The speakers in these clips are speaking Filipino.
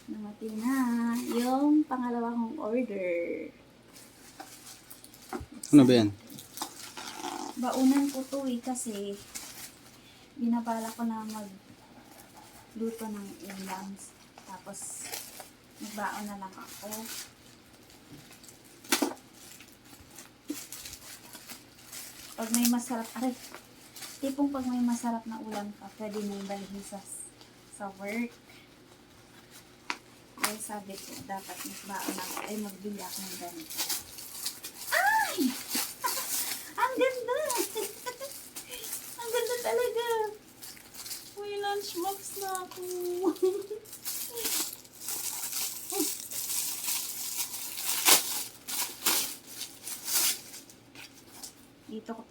Dumating na yung pangalawa kong order. Ano ba yan? Baunan ko to kasi binabala ko na magluto ng ulam. Tapos magbaon na lang ako. Pag may masarap, tipong pag may masarap na ulam ka, pwede mo yung balhin sa work. Kaya sabi ko, dapat magbaon ako, magbili ako ng ganito. Ay! Ang ganda! Ang ganda talaga! May lunchbox na ako.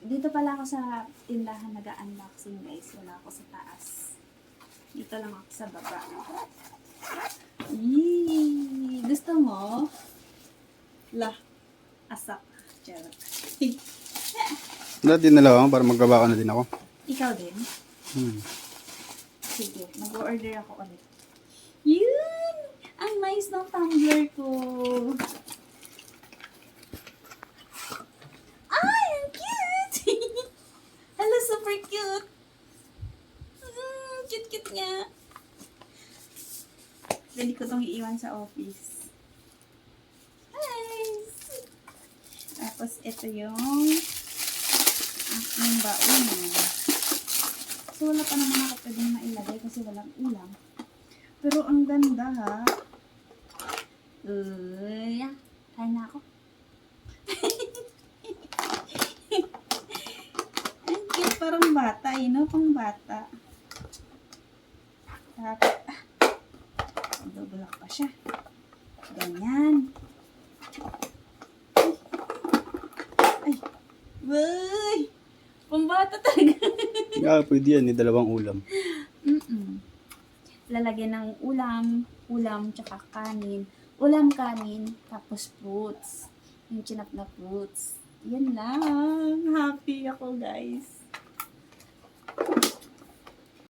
Dito pala ako sa tindahan nag-unboxing guys. Wala ako sa taas. Dito lang ako sa baba. Yee! Gusto mo? Asak. Charot. Dati nalawa para magbabao na din ako. Ikaw din? Sige, mag-order ako ulit. Yun! Ang nice ng tumbler ko. Ay, ang cute! Hello, super cute! Cute-cute nga. Dali ko itong iiwan sa office. Nice! Tapos, ito yung aking baunan. So, wala pa naman ako pwedeng mailagay kasi walang ulam. Pero, ang ganda ha. Uy, kaya na ako. Ang cute, parang bata, no? Pang bata. Tapos, dubulak pa siya. Ganyan. Ay, uy! Pambata talaga. Pwede yan, dalawang ulam. Lalagyan ng ulam, tsaka kanin. Ulam, kanin, tapos fruits. Yung chinap na fruits. Yan lang. Happy ako, guys.